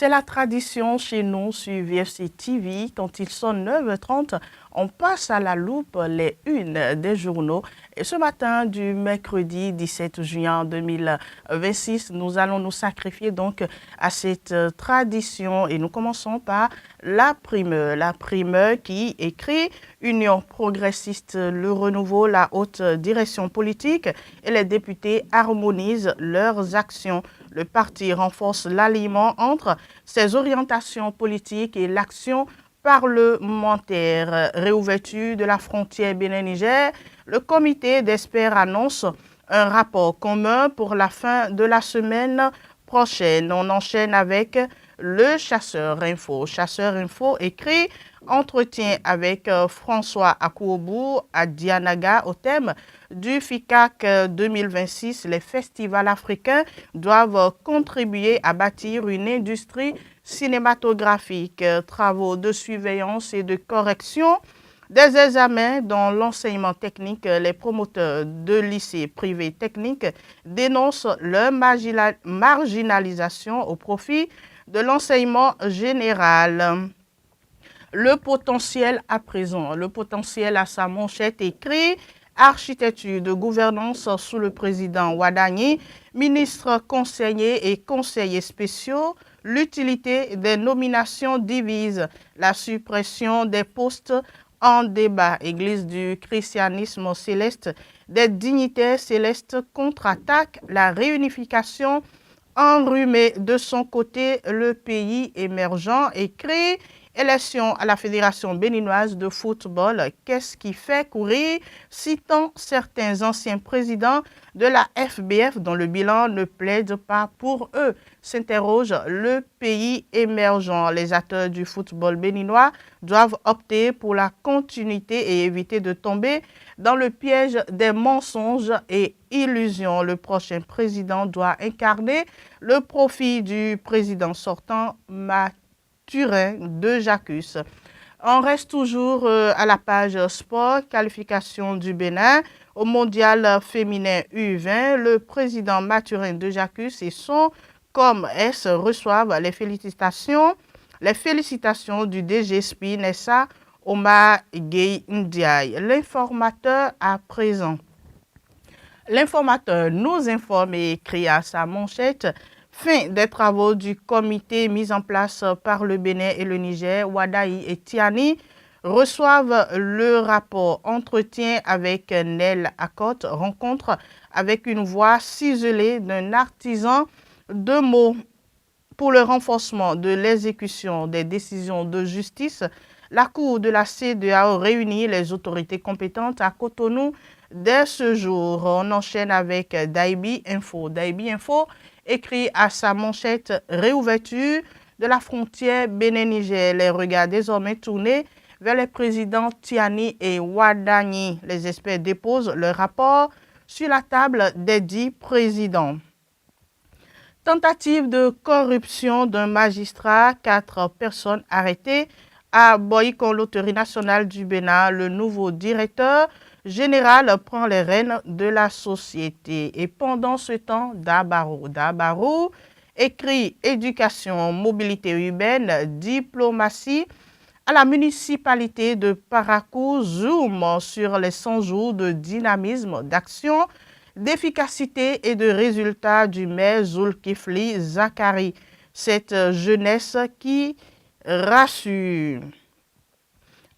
C'est la tradition chez nous sur VFC TV. Quand il sonne 9h30, on passe à la loupe les unes des journaux. Et ce matin du mercredi 17 juin 2026, nous allons nous sacrifier donc à cette tradition et nous commençons par la primeur. La primeur qui écrit Union progressiste, le renouveau, la haute direction politique et les députés harmonisent leurs actions. Le parti renforce l'alliement entre ses orientations politiques et l'action parlementaire. Réouverture de la frontière Bénin-Niger, le comité d'experts annonce un rapport commun pour la fin de la semaine prochaine. On enchaîne avec le Chasseur Info. Chasseur Info écrit entretien avec François Akouobou à Dianaga au thème du FICAC 2026. Les festivals africains doivent contribuer à bâtir une industrie cinématographique. Travaux de surveillance et de correction des examens dans l'enseignement technique. Les promoteurs de lycées privés techniques dénoncent leur marginalisation au profit de l'enseignement général. Le potentiel à présent, le potentiel à sa manchette écrit architecture de gouvernance sous le président Wadani, ministres, conseillers et conseillers spéciaux, l'utilité des nominations divise, la suppression des postes en débat, Église du christianisme céleste, des dignitaires célestes contre-attaque, la réunification enrhumée de son côté, le pays émergent écrit élection à la Fédération béninoise de football. Qu'est-ce qui fait courir? Citant certains anciens présidents de la FBF dont le bilan ne plaide pas pour eux, s'interroge le pays émergent. Les acteurs du football béninois doivent opter pour la continuité et éviter de tomber dans le piège des mensonges et illusions. Le prochain président doit incarner le profit du président sortant Mathurin de Jacques. On reste toujours à la page sport, qualification du Bénin au mondial féminin U20. Le président Mathurin de Jacques et son COMS reçoivent les félicitations du DG Spin SA Omar Gueye Ndiaye. L'informateur à présent. L'informateur nous informe et écrit à sa manchette fin des travaux du comité mis en place par le Bénin et le Niger. Wadaï et Tiani reçoivent le rapport entretien avec Nel Akot, rencontre avec une voix ciselée d'un artisan de mots pour le renforcement de l'exécution des décisions de justice. La Cour de la CEDEAO réunit les autorités compétentes à Cotonou dès ce jour. On enchaîne avec Daibi Info. Daibi Info écrit à sa manchette réouverture de la frontière Bénin-Niger. Les regards désormais tournés vers les présidents Tiani et Wadani. Les experts déposent leur rapport sur la table des 10 présidents. Tentative de corruption d'un magistrat, 4 personnes arrêtées à Boycon, Loterie nationale du Bénin. Le nouveau directeur général prend les rênes de la société. Et pendant ce temps, Dabarou écrit éducation, mobilité urbaine, diplomatie à la municipalité de Parakou, zoom sur les 100 jours de dynamisme, d'action, d'efficacité et de résultats du maire Zulkifli Zakari. Cette jeunesse qui rassure.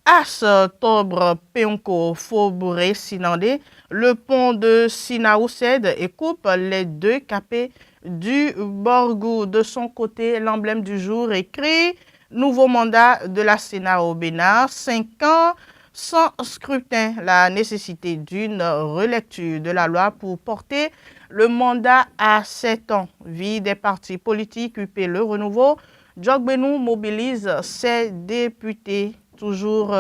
As Tobre Peonko Faubouré Sinandé, le pont de Sinaouced et coupe les 2 capés du Borgou. De son côté, l'emblème du jour écrit nouveau mandat de la Sénat au Bénin, 5 ans sans scrutin, la nécessité d'une relecture de la loi pour porter le mandat à 7 ans. Vie des partis politiques, UP Le Renouveau, Djogbenou mobilise ses députés. Toujours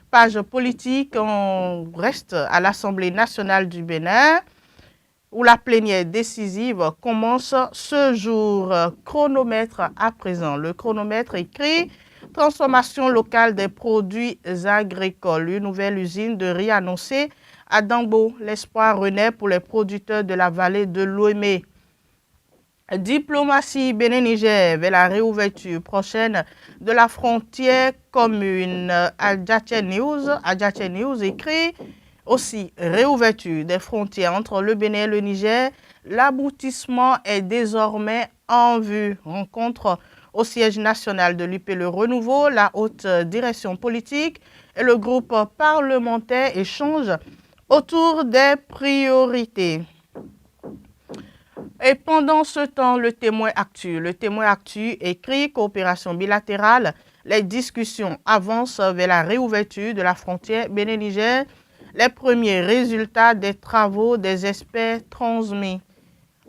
page politique, on reste à l'Assemblée nationale du Bénin où la plénière décisive commence ce jour. Chronomètre à présent. Le chronomètre écrit transformation locale des produits agricoles. Une nouvelle usine de riz annoncée à Dambo. L'espoir renaît pour les producteurs de la vallée de l'Ouémé. Diplomatie Bénin-Niger vers la réouverture prochaine de la frontière commune. Adjacent News écrit aussi réouverture des frontières entre le Bénin et le Niger. L'aboutissement est désormais en vue. Rencontre au siège national de l'UP Le Renouveau, la haute direction politique et le groupe parlementaire échangent autour des priorités. Et pendant ce temps, le témoin actu écrit coopération bilatérale, les discussions avancent vers la réouverture de la frontière Bénin-Niger, les premiers résultats des travaux des experts transmis.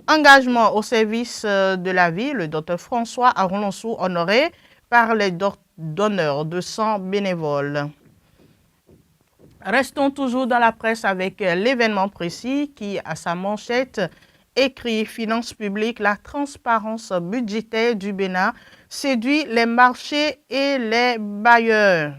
Engagement au service de la vie, le docteur François Arolonsou honoré par les donneurs de sang bénévoles. Restons toujours dans la presse avec l'événement précis qui, à sa manchette, écrit Finances publiques, la transparence budgétaire du Bénin séduit les marchés et les bailleurs.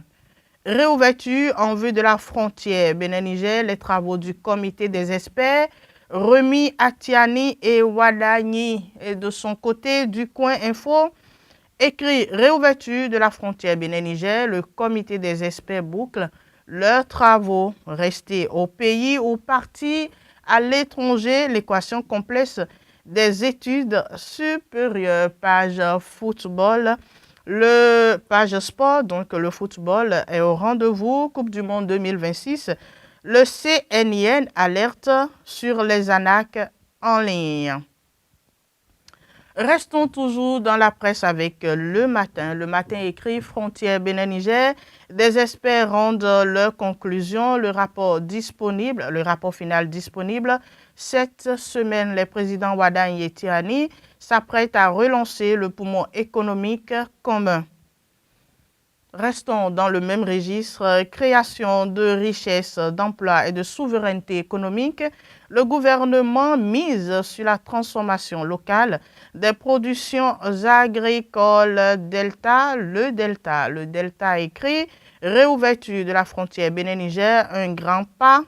Réouverture en vue de la frontière Bénin-Niger, les travaux du comité des experts remis à Tiani et Wadani. Et de son côté, du Coin Info écrit Réouverture de la frontière Bénin-Niger, le comité des experts boucle leurs travaux. Restés au pays ou partis à l'étranger, l'équation complexe des études supérieures. Page football, page sport, donc le football est au rendez-vous. Coupe du Monde 2026. Le CNIN alerte sur les arnaques en ligne. Restons toujours dans la presse avec Le Matin. Le Matin écrit Frontière Bénin-Niger. Des experts rendent leurs conclusions. Le rapport final disponible. Cette semaine, les présidents Wadani et Tirani s'apprêtent à relancer le poumon économique commun. Restons dans le même registre, création de richesses, d'emplois et de souveraineté économique. Le gouvernement mise sur la transformation locale des productions agricoles. Le Delta écrit réouverture de la frontière Bénin-Niger, un grand pas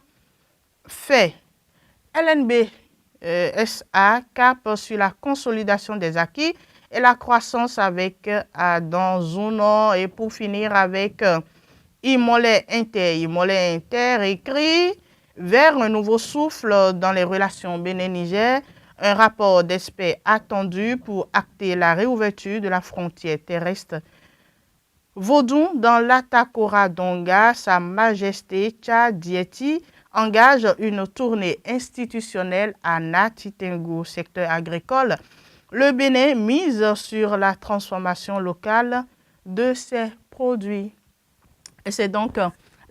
fait. LNB SA cap sur la consolidation des acquis et la croissance avec dans Zouno. Et pour finir avec Imolé Inter écrit vers un nouveau souffle dans les relations Bénin-Niger, un rapport d'experts attendu pour acter la réouverture de la frontière terrestre. Vaudou dans l'Atakora Donga, Sa Majesté Tcha Dieti engage une tournée institutionnelle à Natitengu, secteur agricole. Le Bénin mise sur la transformation locale de ses produits. Et c'est donc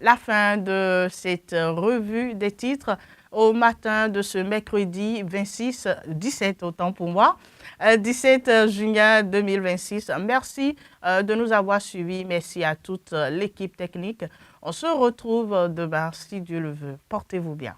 la fin de cette revue des titres au matin de ce mercredi 17 autant pour moi, 17 juin 2026. Merci de nous avoir suivis. Merci à toute l'équipe technique. On se retrouve demain si Dieu le veut. Portez-vous bien.